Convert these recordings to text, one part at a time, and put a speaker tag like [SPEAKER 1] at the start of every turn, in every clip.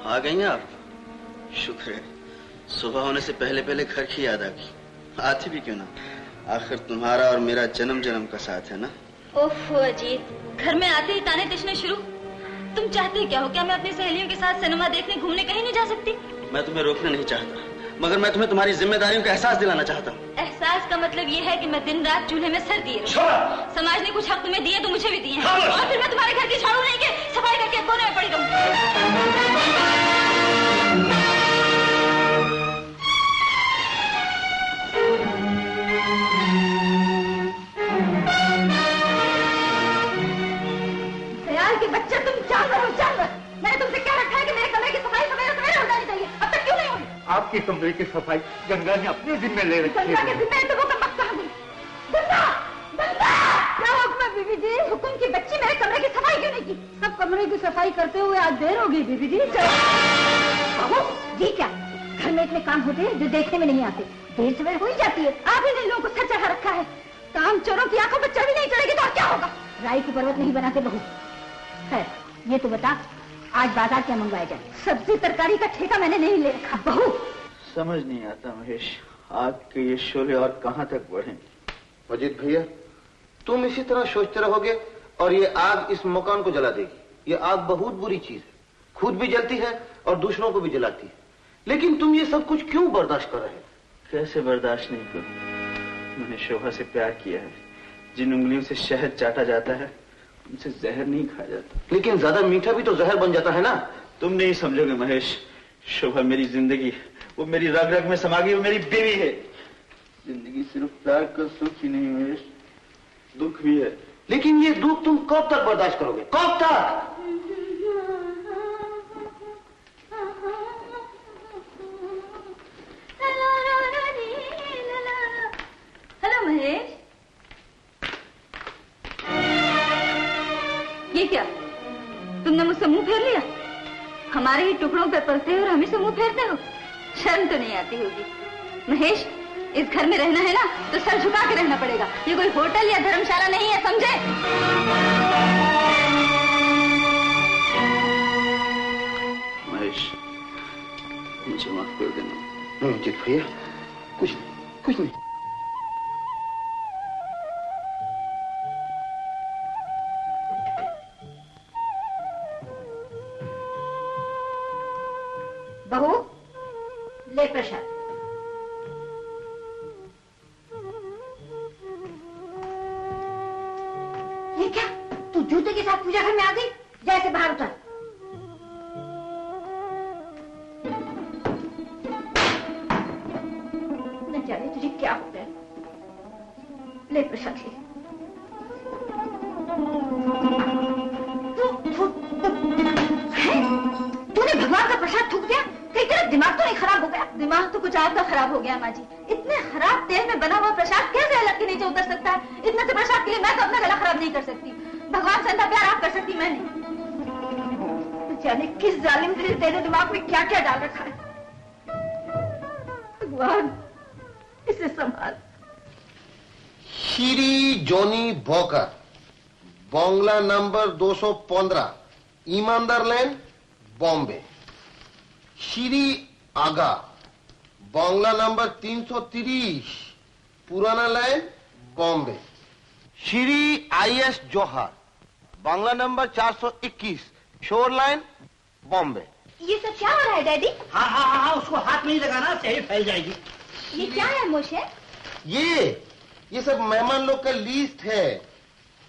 [SPEAKER 1] आ गई हैं आप? शुक्र है, सुबह होने से पहले पहले घर की याद आ गई। आती भी क्यों ना, आखिर तुम्हारा और मेरा जन्म जन्म का साथ है ना।
[SPEAKER 2] ओफो अजीत, घर में आते ही ताने तिशने शुरू। तुम चाहते क्या हो? क्या मैं अपनी सहेलियों के साथ सिनेमा देखने घूमने कहीं नहीं जा सकती?
[SPEAKER 1] मैं तुम्हें रोकना नहीं चाहता, मगर मैं तुम्हें तुम्हारी जिम्मेदारियों का एहसास दिलाना चाहता हूँ।
[SPEAKER 2] एहसास का मतलब ये है कि मैं दिन रात चूल्हे में सर दिए। समाज ने कुछ हक तुम्हें दिए तो मुझे भी दिए, और फिर मैं तुम्हारे घर की झाड़ू नहीं के सफाई करके कोने में पड़ी रहूं।
[SPEAKER 3] बच्चे तुम जानवर हो, जानवर। मैंने तुमसे क्या रखा है कि मेरे कमरे की सफाई सवेरे सवेरे हो जानी चाहिए, अब तक क्यों नहीं हुई?
[SPEAKER 4] आपकी कमरे की सफाई गंगा ने अपने जिम्मे ले रखी है।
[SPEAKER 3] गंगा के जिम्मे तो वो कब कहाँ गई? गंगा, गंगा! क्या हुक्म है बीबी जी? हुक्म की बच्ची मेरे कमरे की सफाई क्यों नहीं की? सब कमरे की सफाई करते हुए आज देर हो गई बीबी जी। बहू जी, क्या घर में इतने काम होते हैं जो देखने में नहीं आते, देर सवेर हो ही जाती है। आप ही ने लोगों को सच चढ़ा रखा है, काम चोरों की आंखों पर चढ़ी नहीं चढ़ेगी तो क्या होगा? राई को पर्वत नहीं बनाते बहू। है, ये तो बता, आज बाजार क्या मंगवाया जाए? सब्जी तरकारी का ठेका मैंने नहीं ले रखा। बहू
[SPEAKER 1] समझ नहीं आता महेश, आग के ये शोले और कहाँ तक बढ़े।
[SPEAKER 5] अजीत भैया, तुम इसी तरह सोचते रहोगे और ये आग इस मकान को जला देगी। ये आग बहुत बुरी चीज है, खुद भी जलती है और दूसरों को भी जलाती है, लेकिन तुम ये सब कुछ क्यों बर्दाश्त कर रहे हो?
[SPEAKER 1] कैसे बर्दाश्त नहीं करूं? मैंने शोभा से प्यार किया है, जिन उंगलियों से शहद चाटा जाता है उनसे जहर नहीं खाया जाता।
[SPEAKER 5] लेकिन ज्यादा मीठा भी तो जहर बन जाता है ना।
[SPEAKER 1] तुम नहीं समझोगे महेश, शोभा मेरी जिंदगी, वो मेरी रग रग में समा गई, वो मेरी बीवी है। जिंदगी सिर्फ प्यार का सुख ही नहीं महेश, दुख भी है।
[SPEAKER 5] लेकिन ये दुख तुम कब तक बर्दाश्त करोगे? कब तक?
[SPEAKER 2] हेलो महेश, ये क्या? तुमने मुझसे मुंह फेर लिया? हमारे ही टुकड़ों पर पलते हो और हमें से मुंह फेरते हो? शर्म तो नहीं आती होगी। महेश, इस घर में रहना है ना तो सर झुका के रहना पड़ेगा। ये कोई होटल या धर्मशाला नहीं है, समझे?
[SPEAKER 1] महेश, मुझे माफ कर देना।
[SPEAKER 5] नहीं अजीत भैया, कुछ नहीं।
[SPEAKER 3] बहू, ले प्रसाद। ये क्या? तू जूते के साथ पूजा घर में आ गई? जैसे बाहर उतर। न जाने तुझे क्या हो गया। ले प्रसाद ले। तूने भगवान का प्रसाद थूक दिया? कहीं तेरा दिमाग तो नहीं खराब हो गया?
[SPEAKER 2] दिमाग तो कुछ आपका खराब हो गया माँ जी। इतने खराब तेल में बना हुआ प्रसाद कैसे अलग के नीचे उतर सकता है? इतने से प्रसाद के लिए मैं तो अपना गला खराब नहीं कर सकती। भगवान से इतना प्यार आप कर सकती, मैं नहीं।
[SPEAKER 3] जाने किस जालिम ने तेरे दिमाग में क्या क्या डाल रखा है। भगवान इसे संभाल।
[SPEAKER 5] श्री जॉनी वॉकर, बंगला नंबर 215, ईमानदार लेन, बॉम्बे। श्री आगा, बंगला नंबर 330, पुराना लाइन, बॉम्बे। श्री आईएस जौहर, बंगला नंबर 421, शोर लाइन, बॉम्बे।
[SPEAKER 3] ये सब क्या हो रहा है डैडी?
[SPEAKER 4] हाँ, उसको हाथ नहीं लगाना, सही फैल जाएगी।
[SPEAKER 3] ये क्या है मोशे?
[SPEAKER 5] ये सब मेहमान लोग का लिस्ट है।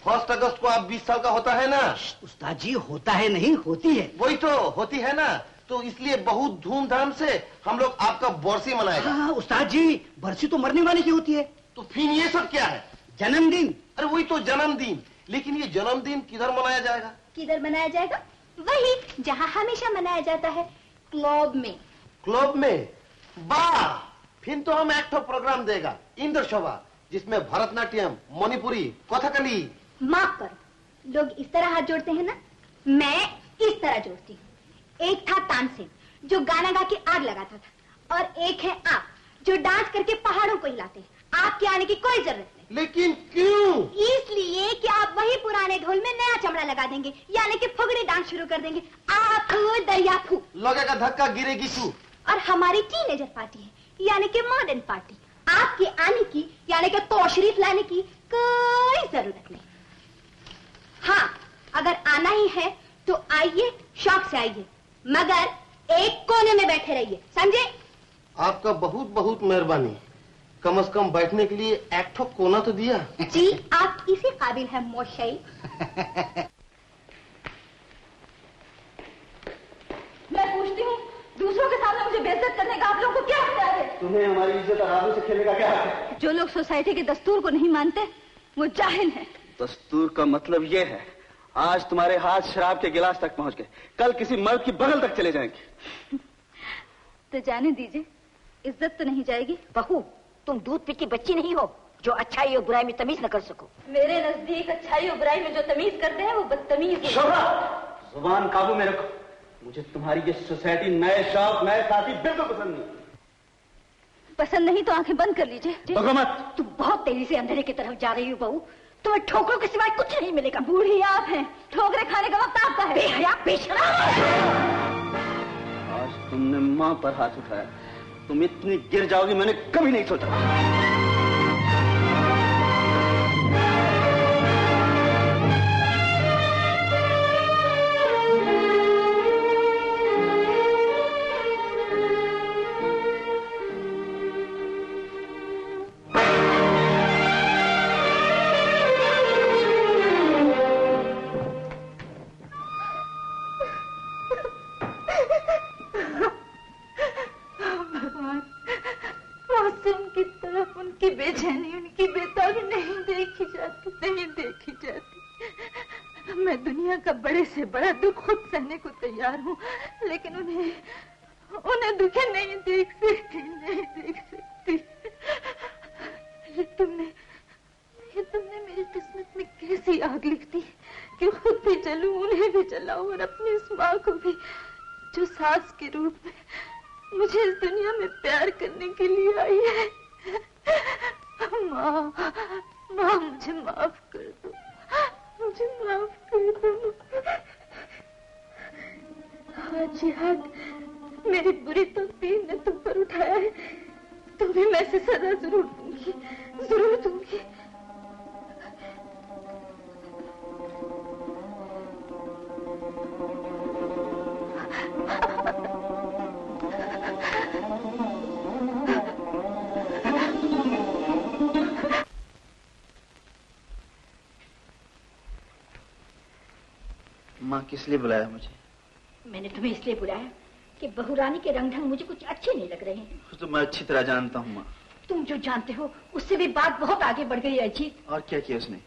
[SPEAKER 5] 1 अगस्त को आप 20 साल का होता है ना?
[SPEAKER 4] उस्ताद जी, होता है नहीं, होती है।
[SPEAKER 5] वही तो होती है ना, तो इसलिए बहुत धूमधाम से हम लोग आपका बरसी मनाएगा।
[SPEAKER 4] हाँ उस्ताद जी, बरसी तो मरने वाले की होती है।
[SPEAKER 5] तो फिर ये सब क्या है?
[SPEAKER 4] जन्मदिन।
[SPEAKER 5] अरे वही तो जन्मदिन, लेकिन ये जन्मदिन किधर मनाया जाएगा?
[SPEAKER 3] किधर मनाया जाएगा? वही जहाँ हमेशा मनाया जाता है, क्लब में।
[SPEAKER 5] क्लब में? वाह, फिर तो हम एक प्रोग्राम देगा, इंद्र शोभा, जिसमें भरतनाट्यम, मणिपुरी, कथकली।
[SPEAKER 3] माफ कर, लोग इस तरह हाथ जोड़ते हैं ना, मैं इस तरह जोड़ती हूँ। एक था तानसेन जो गाना गा के आग लगाता था, और एक है आप जो डांस करके पहाड़ों को हिलाते हैं। आपके आने की कोई जरूरत नहीं।
[SPEAKER 5] लेकिन क्यों?
[SPEAKER 3] इसलिए कि आप वही पुराने ढोल में नया चमड़ा लगा देंगे, यानी कि फुगड़ी डांस शुरू कर देंगे। आप दरियाफू।
[SPEAKER 5] लगेगा धक्का, गिरेगी तू।
[SPEAKER 3] और हमारी टीनेजर पार्टी है, यानी कि मॉडर्न पार्टी। आपके आने की यानी कि तशरीफ लाने की कोई जरूरत नहीं। हाँ, अगर आना ही है तो आइए, शौक से आइए, मगर एक कोने में बैठे रहिए, समझे?
[SPEAKER 5] आपका बहुत बहुत मेहरबानी। कम से कम बैठने के लिए एक ठो कोना तो दिया।
[SPEAKER 3] जी, आप इसी काबिल हैं मोशाई।
[SPEAKER 2] मैं पूछती हूँ, दूसरों के सामने मुझे बेइज्जत करने का आप लोगों को क्या अख्तियार है?
[SPEAKER 1] तुम्हें हमारी इज्जत आराम से खेलने का क्या हक है?
[SPEAKER 2] जो लोग सोसाइटी के दस्तूर को नहीं मानते वो जाहिल हैं।
[SPEAKER 1] दस्तूर का मतलब ये है, आज तुम्हारे हाथ शराब के गिलास तक पहुंच गए, कल किसी मर्द की बगल तक चले जाएंगे।
[SPEAKER 2] तो जाने दीजिए, इज्जत तो नहीं जाएगी।
[SPEAKER 3] बहू, तुम दूध पी की बच्ची नहीं हो जो अच्छाई और बुराई में तमीज न कर सको।
[SPEAKER 2] मेरे नजदीक अच्छाई और बुराई में जो तमीज करते हैं वो बदतमीज हैं।
[SPEAKER 1] शोभा, जुबान काबू में रखो। मुझे तुम्हारी ये सोसाइटी, नए शौक, नए साथी बिल्कुल पसंद नहीं।
[SPEAKER 2] पसंद नहीं तो आंखें बंद कर लीजिए।
[SPEAKER 1] भगो मत।
[SPEAKER 3] तुम बहुत तेजी से अंधेरे की तरफ जा रही हो बहू। तुम्हें ठोकरों के सिवाय कुछ नहीं मिलेगा।
[SPEAKER 2] बूढ़ी आप हैं, ठोकरे खाने का वक्त आपका है।
[SPEAKER 3] बेहया, बेशरम।
[SPEAKER 1] आज तुमने माँ पर हाथ उठाया, तुम इतनी गिर जाओगी मैंने कभी नहीं सोचा।
[SPEAKER 2] बड़े से बड़ा दुख खुद सहने को तैयार हूँ, लेकिन उन्हें दुखी नहीं देख सकती। ये तुमने मेरी किस्मत में कैसी आग लिख दी कि खुद भी जलूं, उन्हें भी जलाऊं और अपनी उस माँ को भी जो सास के रूप में मुझे इस दुनिया में प्यार करने के लिए आई है। माँ मुझे माफ कर दो, मुझे माफ कर दो। आज ये हाथ मेरी बुरी तकदीर ने तुम पर उठाया है, तुम्हें मैं से सजा जरूर दूंगी, जरूर दूंगी।
[SPEAKER 1] माँ किस लिए बुलाया मुझे?
[SPEAKER 3] मैंने तुम्हें इसलिए बुलाया कि बहू रानी के रंग ढंग मुझे कुछ अच्छे नहीं लग रहे हैं।
[SPEAKER 1] तो मैं अच्छी तरह जानता हूँ माँ।
[SPEAKER 3] तुम जो जानते हो उससे भी बात बहुत आगे बढ़ गई है अजीत।
[SPEAKER 1] और क्या किया उसने?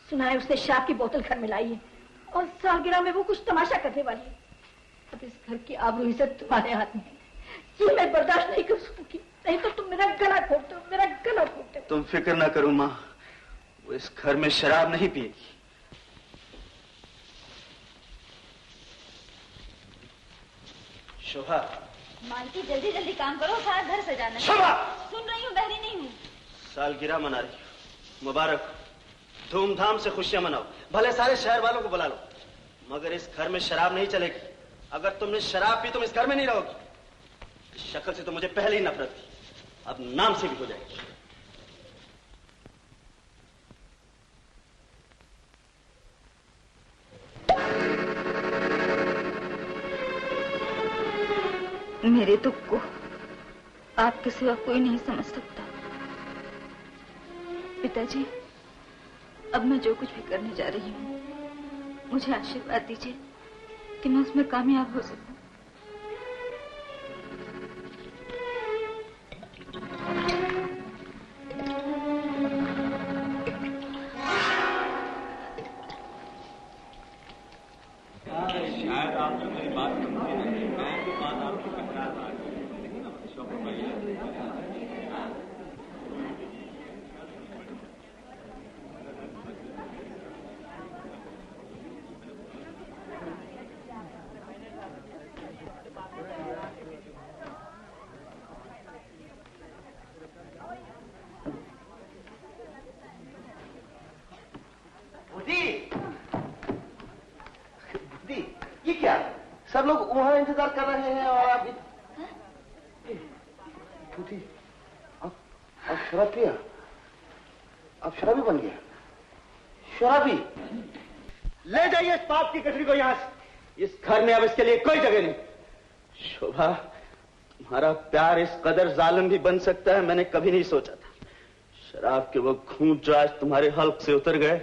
[SPEAKER 3] सुना है उसने शराब की बोतल घर में लाई है और सालगिरह में वो कुछ तमाशा करने वाली है। अब इस घर की आबरू इज्जत तुम्हारे हाथ में है, ये मैं बर्दाश्त नहीं कर सकूंगी। नहीं तो तुम मेरा गला घोटते हो, मेरा गला घोटते हो।
[SPEAKER 1] तुम फिक्र ना करो माँ, वो इस घर में शराब नहीं पिएगी। शोभा,
[SPEAKER 2] मालती जल्दी जल्दी काम करो, सारा घर सजाना।
[SPEAKER 1] शोभा,
[SPEAKER 2] सुन रही हूँ, बहरी नहीं हूँ।
[SPEAKER 1] सालगिरह मना रही हो, मुबारक, धूमधाम से खुशियां मनाओ, भले सारे शहर वालों को बुला लो, मगर इस घर में शराब नहीं चलेगी। अगर तुमने शराब पी तुम इस घर में नहीं रहोगी। इस शक्ल से तो मुझे पहले ही नफरत थी, अब नाम से भी हो जाएगी।
[SPEAKER 2] मेरे दुख को आपके सिवा कोई नहीं समझ सकता। पिताजी, अब मैं जो कुछ भी करने जा रही हूँ, मुझे आशीर्वाद दीजिए कि मैं उसमें कामयाब हो सकूं।
[SPEAKER 6] शायद आपने मेरी बात समझी नहीं, मैं भी बात आपकी टकरा रहा हूँ।
[SPEAKER 5] सब लोग वहां इंतजार कर रहे हैं और आप आप शराब पिया, आप शराबी बन गया। शराबी,
[SPEAKER 1] ले जाइए इस पाप की कचरी को यहां से। इस घर में अब इसके लिए कोई जगह नहीं। शोभा, तुम्हारा प्यार इस कदर जालिम भी बन सकता है, मैंने कभी नहीं सोचा था। शराब के वो घूंट जो आज तुम्हारे हल्क से उतर गए,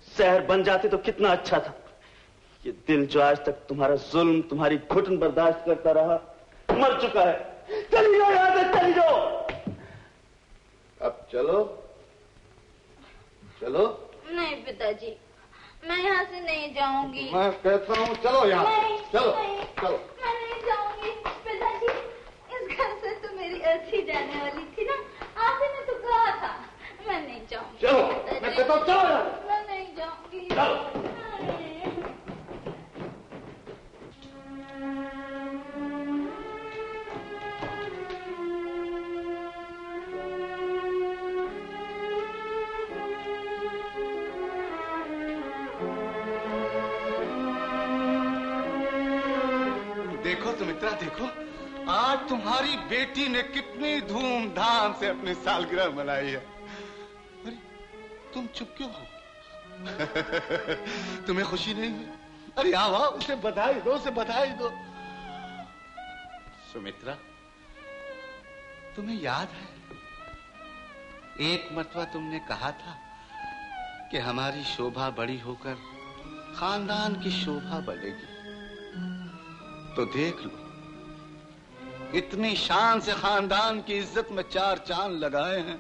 [SPEAKER 1] शहर बन जाते तो कितना अच्छा था। ये दिल जो आज तक तुम्हारा जुल्म, तुम्हारी घुटन बर्दाश्त करता रहा, मर चुका है। चली जाओ यहां से, चली जाओ।
[SPEAKER 5] अब चलो चलो।
[SPEAKER 2] नहीं पिताजी, मैं यहाँ से नहीं जाऊंगी।
[SPEAKER 5] मैं कहता हूँ चलो यहाँ, चलो चलो।
[SPEAKER 2] मैं नहीं जाऊंगी पिताजी, इस घर से तो मेरी अर्थी जाने वाली थी ना, आपने ने तो कहा था। मैं नहीं जाऊंगी।
[SPEAKER 5] चलो, मैं कहता हूँ चलो।
[SPEAKER 2] मैं नहीं जाऊंगी।
[SPEAKER 5] चलो।
[SPEAKER 7] देखो सुमित्रा, देखो आज तुम्हारी बेटी ने कितनी धूमधाम से अपनी सालगिरह मनाई है। अरे तुम चुप क्यों हो? तुम्हें खुशी नहीं है? अरे आओ आओ, उसे बधाई दो, उसे बधाई दो। सुमित्रा, तुम्हें याद है एक मर्तबा तुमने कहा था कि हमारी शोभा बड़ी होकर खानदान की शोभा बनेगी। तो देख लो, इतनी शान से खानदान की इज्जत में 4 चांद लगाए हैं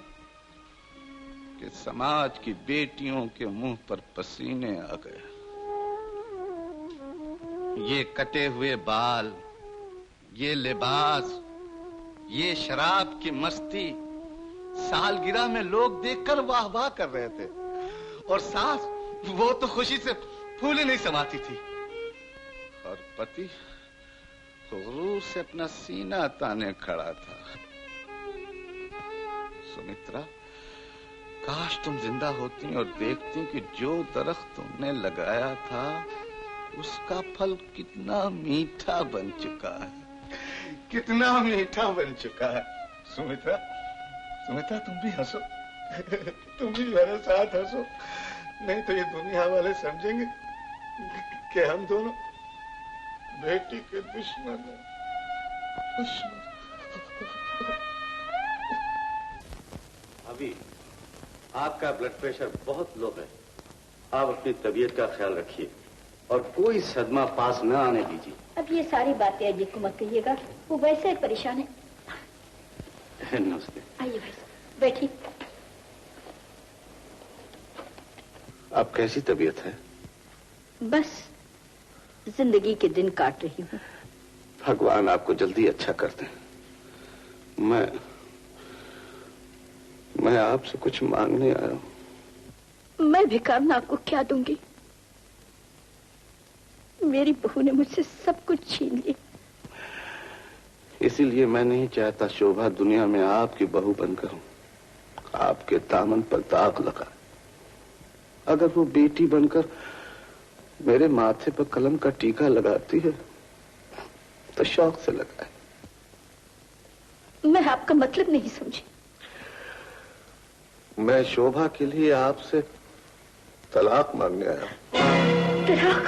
[SPEAKER 7] कि समाज की बेटियों के मुंह पर पसीने आ गए। ये कटे हुए बाल, ये लिबास, ये शराब की मस्ती सालगिरह में लोग देखकर वाह वाह कर रहे थे, और सास वो तो खुशी से फूल ही नहीं समाती थी, और पति गुरूर से अपना सीना ताने खड़ा था। सुमित्रा, काश तुम जिंदा होती और देखती कि जो दरख्त तुमने लगाया था उसका फल कितना मीठा बन चुका है, कितना मीठा बन चुका है। सुमित्रा, सुमित्रा तुम भी हंसो, तुम भी मेरे साथ हंसो, नहीं तो ये दुनिया वाले समझेंगे कि हम दोनों बेटी के दुश्मन हैं।
[SPEAKER 1] अभी आपका ब्लड प्रेशर बहुत लो है, आप अपनी तबीयत का ख्याल रखिए और कोई सदमा पास न आने दीजिए।
[SPEAKER 3] अब ये सारी बातें अजीत को मत कहिएगा, वो वैसे ही परेशान है।
[SPEAKER 1] नमस्ते।
[SPEAKER 3] आइए भाई साहब, बैठिए।
[SPEAKER 5] आप कैसी तबीयत है?
[SPEAKER 3] बस जिंदगी के दिन काट रही हूँ।
[SPEAKER 5] भगवान आपको जल्दी अच्छा कर दे। मैं आपसे कुछ मांगने आया हूँ।
[SPEAKER 3] मैं भिखार ना आपको क्या दूंगी? मेरी बहू ने मुझसे सब कुछ छीन लिया।
[SPEAKER 5] इसीलिए मैं नहीं चाहता शोभा दुनिया में आपकी बहू बनकर आपके दामन पर दाग लगा। अगर वो बेटी बनकर मेरे माथे पर कलम का टीका लगाती है तो शौक से लगाए।
[SPEAKER 3] मैं आपका मतलब नहीं समझी।
[SPEAKER 5] मैं शोभा के लिए आपसे तलाक मांगने आया हूं।
[SPEAKER 3] तलाक?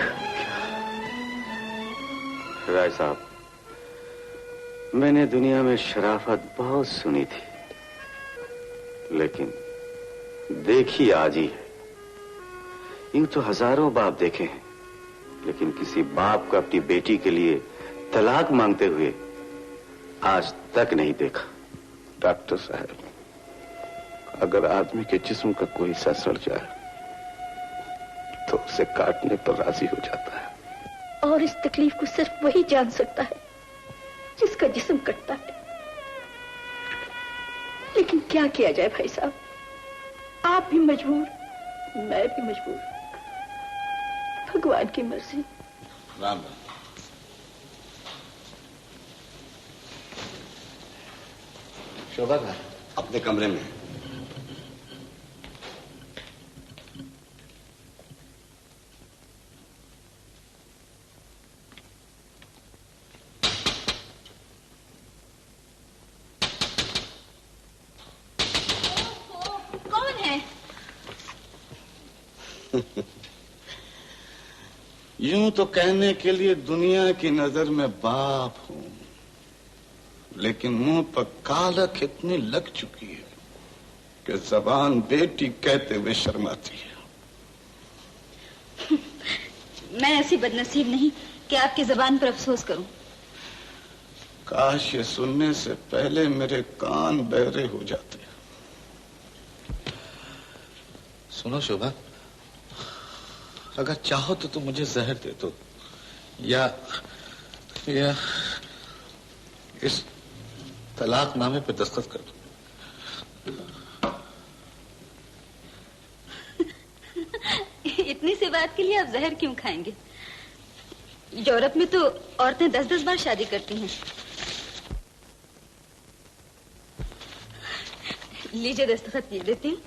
[SPEAKER 1] राय साहब, मैंने दुनिया में शराफत बहुत सुनी थी, लेकिन देखी आज ही है। यूं तो हजारों बाप देखे हैं, लेकिन किसी बाप को अपनी बेटी के लिए तलाक मांगते हुए आज तक नहीं देखा।
[SPEAKER 5] डॉक्टर साहब, अगर आदमी के जिस्म का कोई हिस्सा सड़ जाए तो उसे काटने पर राजी हो जाता है।
[SPEAKER 3] और इस तकलीफ को सिर्फ वही जान सकता है जिसका जिस्म कटता है। लेकिन क्या किया जाए भाई साहब, आप भी मजबूर, मैं भी मजबूर। भगवान की मर्जी।
[SPEAKER 7] राम राम।
[SPEAKER 5] शोभा का
[SPEAKER 7] अपने कमरे में। यूं तो कहने के लिए दुनिया की नजर में बाप हूं, लेकिन मुंह पर कालख इतनी लग चुकी है कि जबान बेटी कहते हुए शर्माती है।
[SPEAKER 2] मैं ऐसी बदनसीब नहीं कि आपकी जबान पर अफसोस करूं।
[SPEAKER 7] काश ये सुनने से पहले मेरे कान बहरे हो जाते।
[SPEAKER 8] सुनो शोभा, अगर चाहो तो तुम मुझे जहर दे दो या इस तलाकनामे पे दस्तखत कर दो।
[SPEAKER 2] इतनी सी बात के लिए आप जहर क्यों खाएंगे? यूरोप में तो औरतें 10-10 बार शादी करती हैं। लीजिए दस्तखत किए देती हूँ।